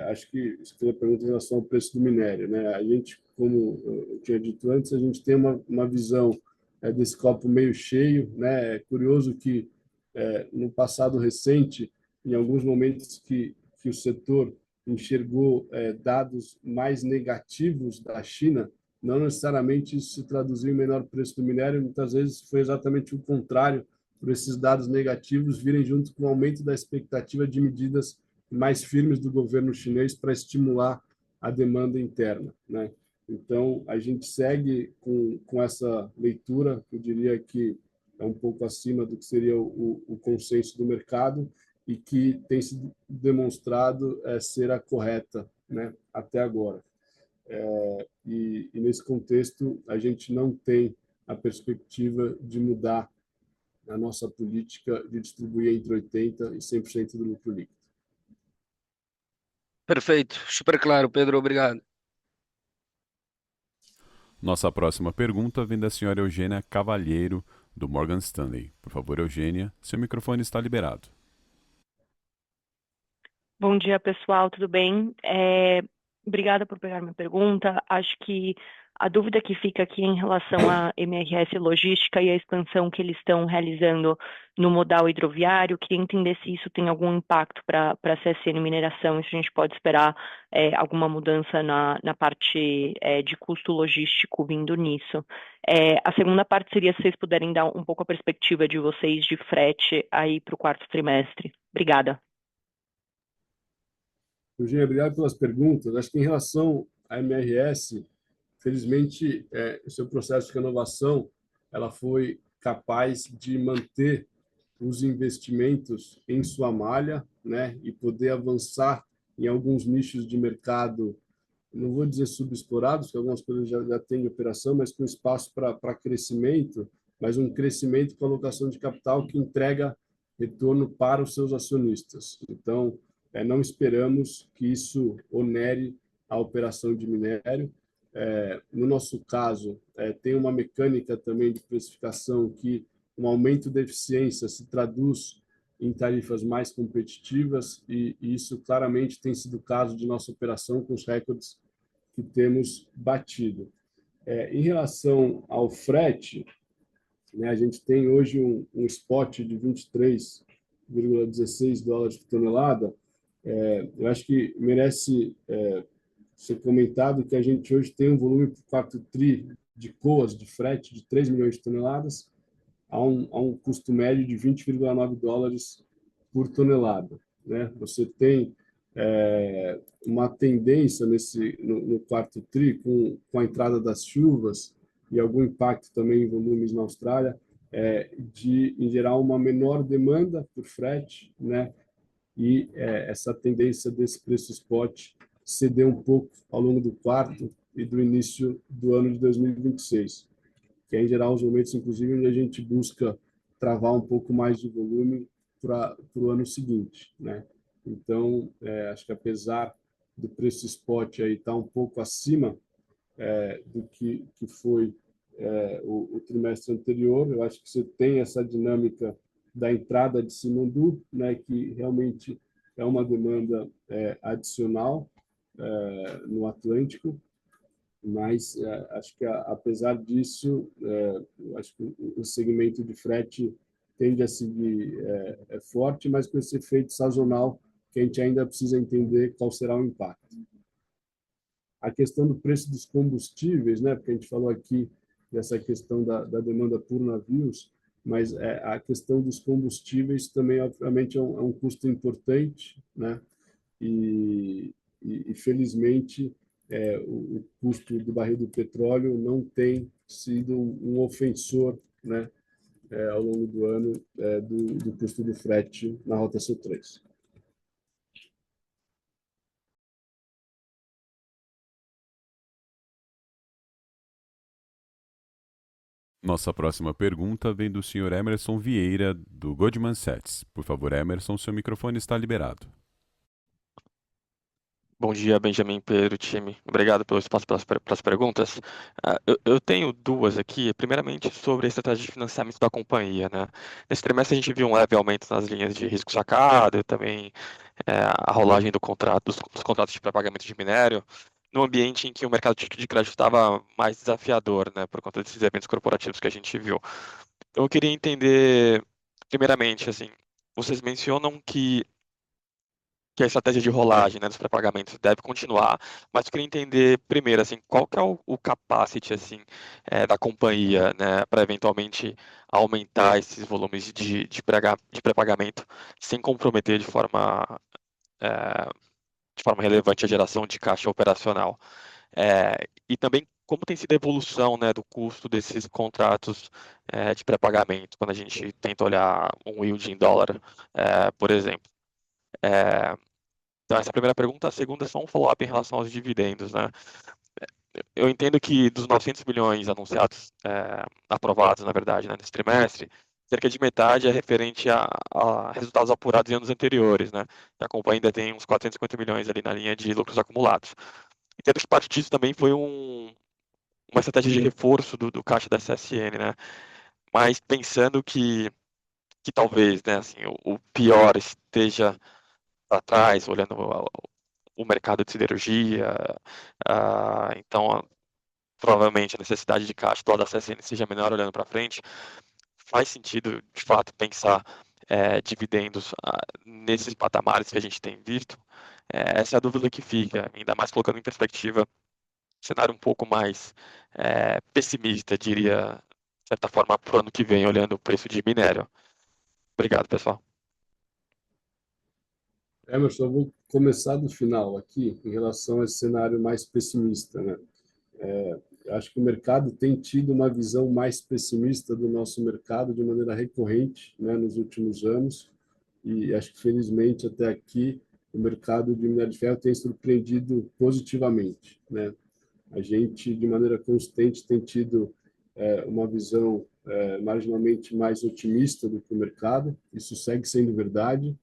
acho que você fez a pergunta em relação ao preço do minério, né? A gente, como eu tinha dito antes, a gente tem uma visão desse copo meio cheio, né? É curioso que no passado recente, em alguns momentos que o setor enxergou dados mais negativos da China, não necessariamente isso se traduziu em menor preço do minério, muitas vezes foi exatamente o contrário, por esses dados negativos virem junto com o aumento da expectativa de medidas mais firmes do governo chinês para estimular a demanda interna, né? Então, a gente segue com essa leitura, eu diria que é um pouco acima do que seria o consenso do mercado e que tem sido demonstrado ser a correta, né, até agora. E nesse contexto, a gente não tem a perspectiva de mudar a nossa política de distribuir entre 80% e 100% do lucro líquido. Perfeito, super claro, Pedro, obrigado. Nossa próxima pergunta vem da senhora Eugênia Cavalheiro, do Morgan Stanley. Por favor, Eugênia, seu microfone está liberado. Bom dia, pessoal, tudo bem? Obrigada por pegar minha pergunta. Acho que a dúvida que fica aqui em relação à MRS Logística e a expansão que eles estão realizando no modal hidroviário, queria entender se isso tem algum impacto para a CSN Mineração, se a gente pode esperar alguma mudança na parte de custo logístico vindo nisso. A segunda parte seria se vocês puderem dar um pouco a perspectiva de vocês de frete aí para o quarto trimestre. Obrigada. Eugênia, obrigado pelas perguntas. Acho que em relação à MRS, felizmente, o seu processo de renovação, ela foi capaz de manter os investimentos em sua malha, né, e poder avançar em alguns nichos de mercado, não vou dizer subexplorados, porque algumas coisas já têm operação, mas com espaço para crescimento, mas um crescimento com alocação de capital que entrega retorno para os seus acionistas. Então, não esperamos que isso onere a operação de minério. No nosso caso, tem uma mecânica também de precificação que um aumento da eficiência se traduz em tarifas mais competitivas e isso claramente tem sido o caso de nossa operação com os recordes que temos batido. Em relação ao frete, né, a gente tem hoje um spot de 23,16 dólares por tonelada. Eu acho que merece ser comentado que a gente hoje tem um volume por 4 tri de COAs de frete de 3 milhões de toneladas a um custo médio de 20,9 dólares por tonelada, né? Você tem uma tendência no quarto tri, com a entrada das chuvas e algum impacto também em volumes na Austrália, em geral, uma menor demanda por frete, né? E essa tendência desse preço spot ceder um pouco ao longo do quarto e do início do ano de 2026, que é, em geral, os momentos, inclusive, onde a gente busca travar um pouco mais de volume para o ano seguinte, né? Então, acho que apesar do preço spot aí estar um pouco acima do que foi o trimestre anterior, eu acho que você tem essa dinâmica da entrada de Simandou, né, que realmente é uma demanda adicional no Atlântico, mas acho que apesar disso, acho que o segmento de frete tende a seguir forte, mas com esse efeito sazonal que a gente ainda precisa entender qual será o impacto. A questão do preço dos combustíveis, né, porque a gente falou aqui dessa questão da demanda por navios, mas a questão dos combustíveis também, obviamente, é um custo importante, né, e felizmente, o custo do barril do petróleo não tem sido um ofensor, né, ao longo do ano, do custo do frete na Rota Sul 3. Nossa próxima pergunta vem do Sr. Emerson Vieira, do Goldman Sachs. Por favor, Emerson, seu microfone está liberado. Bom dia, Benjamin, Pedro, time. Obrigado pelo espaço pelas perguntas. Eu tenho duas aqui. Primeiramente, sobre a estratégia de financiamento da companhia, né? Nesse trimestre, a gente viu um leve aumento nas linhas de risco sacado e também a rolagem dos contratos de pré-pagamento de minério, no ambiente em que o mercado de crédito estava mais desafiador, né, por conta desses eventos corporativos que a gente viu. Então, eu queria entender, primeiramente, assim, vocês mencionam que a estratégia de rolagem, né, dos pré-pagamentos deve continuar, mas eu queria entender primeiro, assim, qual que é o capacity, assim, da companhia, né, para eventualmente aumentar esses volumes de pré-pagamento sem comprometer de forma relevante a geração de caixa operacional. E também como tem sido a evolução, né, do custo desses contratos de pré-pagamento, quando a gente tenta olhar um yield em dólar, por exemplo. Então, essa é a primeira pergunta. A segunda é só um follow-up em relação aos dividendos, né? Eu entendo que dos 900 milhões anunciados, aprovados, na verdade, né, nesse trimestre, cerca de metade é referente a resultados apurados em anos anteriores, né? A companhia ainda tem uns 450 milhões ali na linha de lucros acumulados. Entendo que parte disso também foi uma estratégia de reforço do caixa da CSN, né? Mas pensando que talvez, né, assim, o pior esteja para trás, olhando o mercado de siderurgia, então provavelmente a necessidade de caixa do lado da CSN seja menor olhando para frente, faz sentido, de fato, pensar dividendos nesses patamares que a gente tem visto? Essa é a dúvida que fica, ainda mais colocando em perspectiva um cenário um pouco mais pessimista, diria, de certa forma, para o ano que vem, olhando o preço de minério. Obrigado, pessoal. Emerson, eu vou começar do final aqui, em relação a esse cenário mais pessimista, né? acho que o mercado tem tido uma visão mais pessimista do nosso mercado de maneira recorrente, né, nos últimos anos, e acho que, felizmente, até aqui, o mercado de minério de ferro tem surpreendido positivamente, né? A gente, de maneira constante, tem tido uma visão marginalmente mais otimista do que o mercado. Isso segue sendo verdade.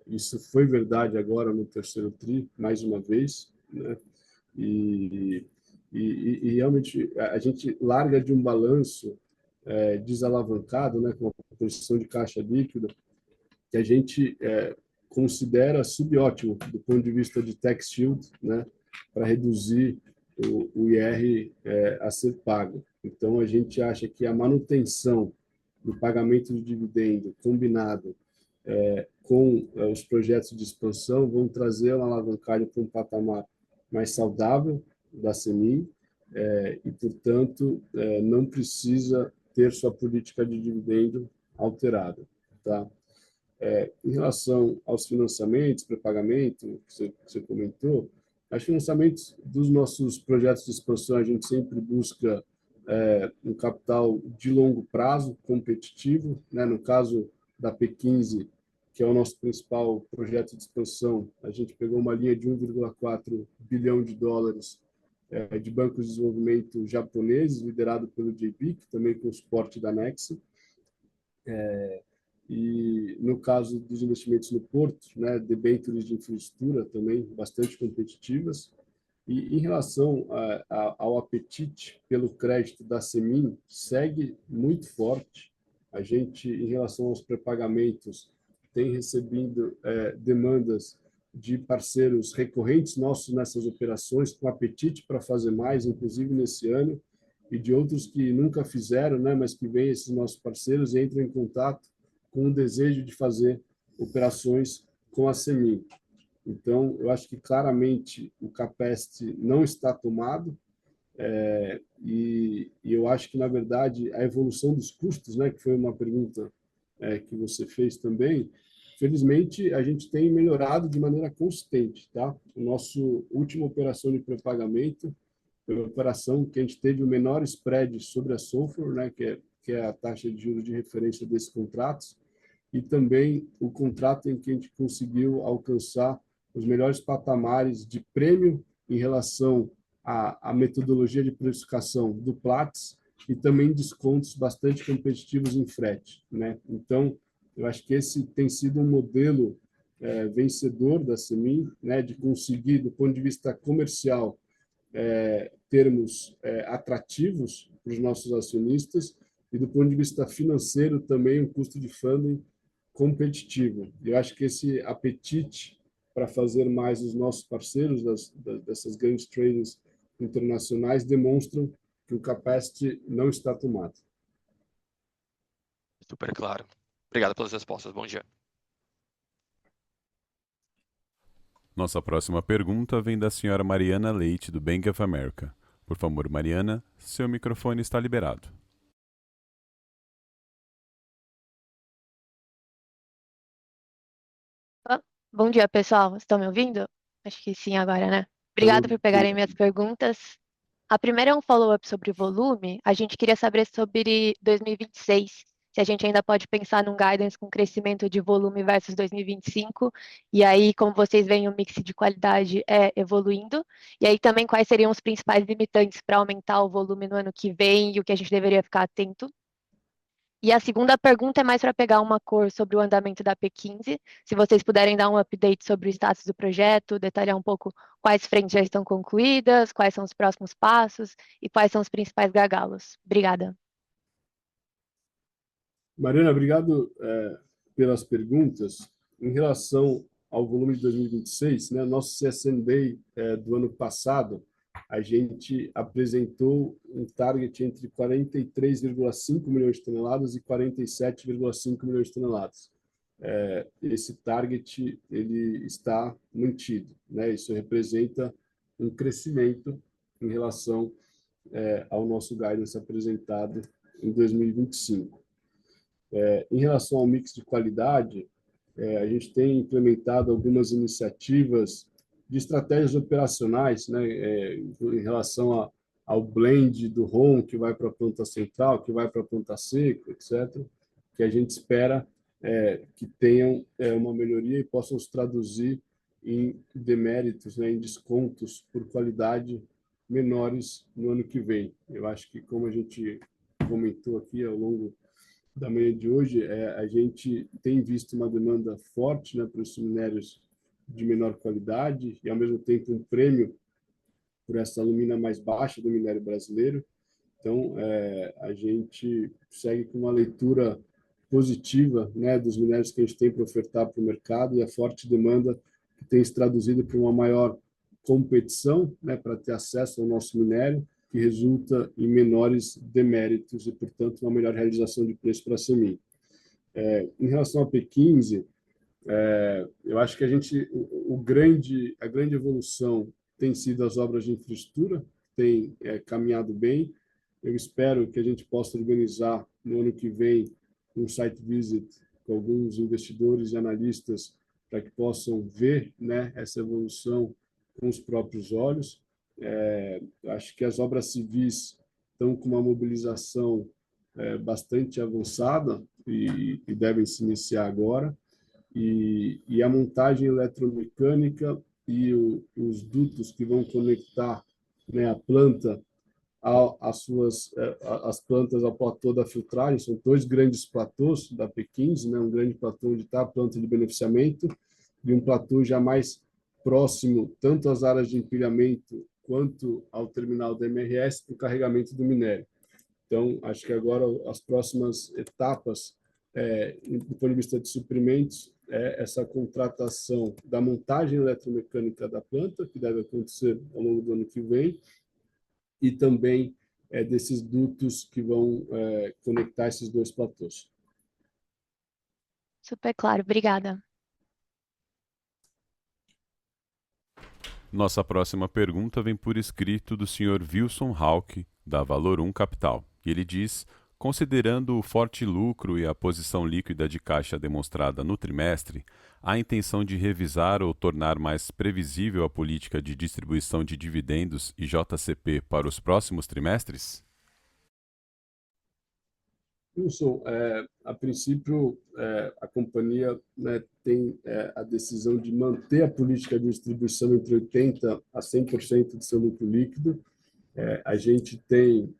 Isso foi verdade agora no terceiro tri, mais uma vez, né? E, e realmente a gente larga de um balanço desalavancado, né, com uma posição de caixa líquida, que a gente considera subótimo do ponto de vista de tax shield, né, para reduzir o IR a ser pago. Então, a gente acha que a manutenção do pagamento de dividendo combinado com os projetos de expansão vão trazer uma alavancagem para um patamar mais saudável da CEMIG e, portanto, não precisa ter sua política de dividendo alterada, tá? Em relação aos financiamentos, pré-pagamento, que você comentou, os financiamentos dos nossos projetos de expansão, a gente sempre busca um capital de longo prazo, competitivo, né? No caso da P15, que é o nosso principal projeto de expansão, a gente pegou uma linha de 1,4 bilhão de dólares de bancos de desenvolvimento japoneses, liderado pelo JB, que também com o suporte da Nexi. E no caso dos investimentos no porto, né, debêntures de infraestrutura também bastante competitivas. E em relação ao apetite pelo crédito da Semin, segue muito forte. A gente, em relação aos pré-pagamentos, tem recebido demandas de parceiros recorrentes nossos nessas operações, com apetite para fazer mais, inclusive nesse ano, e de outros que nunca fizeram, né, mas que vêm esses nossos parceiros e entram em contato com o desejo de fazer operações com a Semin. Então, eu acho que claramente o capacity não está tomado e eu acho que, na verdade, a evolução dos custos, né, que foi uma pergunta que você fez também, felizmente, a gente tem melhorado de maneira consistente, tá? O nosso última operação de pré-pagamento foi uma operação que a gente teve o menor spread sobre a SOFR, né, que é a taxa de juros de referência desses contratos, e também o contrato em que a gente conseguiu alcançar os melhores patamares de prêmio em relação à metodologia de precificação do Platts e também descontos bastante competitivos em frete, né? Então, eu acho que esse tem sido um modelo vencedor da Semin, né, de conseguir, do ponto de vista comercial, termos atrativos para os nossos acionistas e, do ponto de vista financeiro, também um custo de funding competitivo. Eu acho que esse apetite para fazer mais os nossos parceiros dessas grandes traders internacionais demonstram que o capacity não está tomado. Super claro. Obrigado pelas respostas. Bom dia. Nossa próxima pergunta vem da senhora Mariana Leite, do Bank of America. Por favor, Mariana, seu microfone está liberado. Bom dia, pessoal. Estão me ouvindo? Acho que sim agora, né? Obrigada por pegarem minhas perguntas. A primeira é um follow-up sobre volume. A gente queria saber sobre 2026, se a gente ainda pode pensar num guidance com crescimento de volume versus 2025, e aí como vocês veem o mix de qualidade evoluindo, e aí também quais seriam os principais limitantes para aumentar o volume no ano que vem e o que a gente deveria ficar atento. E a segunda pergunta é mais para pegar uma cor sobre o andamento da P15, se vocês puderem dar um update sobre o status do projeto, detalhar um pouco quais frentes já estão concluídas, quais são os próximos passos e quais são os principais gargalos. Obrigada. Mariana, obrigado pelas perguntas. Em relação ao volume de 2026, né, nosso CSN Day do ano passado, a gente apresentou um target entre 43,5 milhões de toneladas e 47,5 milhões de toneladas. Esse target ele está mantido, né? Isso representa um crescimento em relação ao nosso guidance apresentado em 2025. Em relação ao mix de qualidade, a gente tem implementado algumas iniciativas de estratégias operacionais, né, em relação ao blend do ROM que vai para a planta central, que vai para a planta seca, etc., que a gente espera que tenham uma melhoria e possam se traduzir em deméritos, né, em descontos por qualidade menores no ano que vem. Eu acho que, como a gente comentou aqui ao longo da manhã de hoje, a gente tem visto uma demanda forte, né, para os minérios de menor qualidade e, ao mesmo tempo, um prêmio por essa alumina mais baixa do minério brasileiro. Então, a gente segue com uma leitura positiva, né, dos minérios que a gente tem para ofertar para o mercado e a forte demanda que tem se traduzido para uma maior competição, né, para ter acesso ao nosso minério, que resulta em menores deméritos e, portanto, uma melhor realização de preço para a CEMIG. Em relação ao P15, eu acho que a grande evolução tem sido as obras de infraestrutura, tem caminhado bem. Eu espero que a gente possa organizar no ano que vem um site visit com alguns investidores e analistas para que possam ver, né, essa evolução com os próprios olhos. Acho que as obras civis estão com uma mobilização bastante avançada e devem se iniciar agora. E a montagem eletromecânica e os dutos que vão conectar, né, a planta as plantas ao platô da filtragem, são dois grandes platôs da P15, né, um grande platô onde está a planta de beneficiamento e um platô já mais próximo tanto às áreas de empilhamento quanto ao terminal da MRS para o carregamento do minério. Então, acho que agora as próximas etapas, do ponto de vista de suprimentos, essa contratação da montagem eletromecânica da planta, que deve acontecer ao longo do ano que vem, e também desses dutos que vão conectar esses dois platôs. Super claro, obrigada. Nossa próxima pergunta vem por escrito do Sr. Wilson Hauck, da Valor 1 Capital. E ele diz: considerando o forte lucro e a posição líquida de caixa demonstrada no trimestre, há intenção de revisar ou tornar mais previsível a política de distribuição de dividendos e JCP para os próximos trimestres? Wilson, a princípio, a companhia, né, tem a decisão de manter a política de distribuição entre 80% a 100% do seu lucro líquido. A gente tem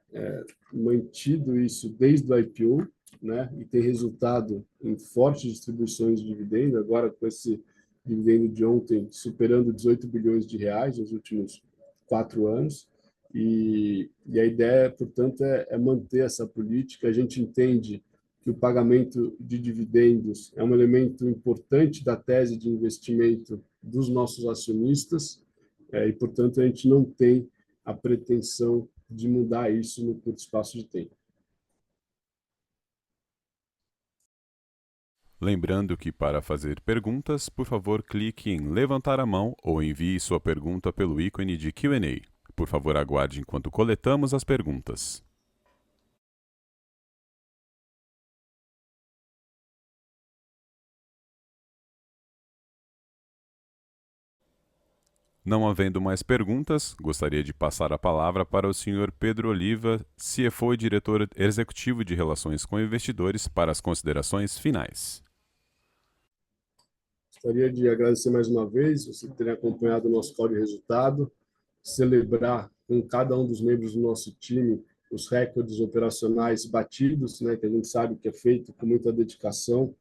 mantido isso desde o IPO, né, e tem resultado em fortes distribuições de dividendo, agora com esse dividendo de ontem superando 18 bilhões de reais nos últimos 4 anos. E a ideia, portanto, é manter essa política. A gente entende que o pagamento de dividendos é um elemento importante da tese de investimento dos nossos acionistas, e, portanto, a gente não tem a pretensão de mudar isso no curto espaço de tempo. Lembrando que, para fazer perguntas, por favor, clique em levantar a mão ou envie sua pergunta pelo ícone de Q&A. Por favor, aguarde enquanto coletamos as perguntas. Não havendo mais perguntas, gostaria de passar a palavra para o Sr. Pedro Oliva, CFO e Diretor Executivo de Relações com Investidores, para as considerações finais. Gostaria de agradecer mais uma vez você ter acompanhado o nosso call de resultado, celebrar com cada um dos membros do nosso time os recordes operacionais batidos, né, que a gente sabe que é feito com muita dedicação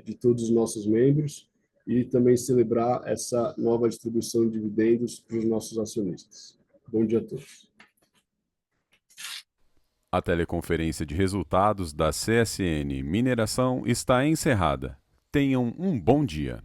de todos os nossos membros, e também celebrar essa nova distribuição de dividendos para os nossos acionistas. Bom dia a todos. A teleconferência de resultados da CSN Mineração está encerrada. Tenham um bom dia.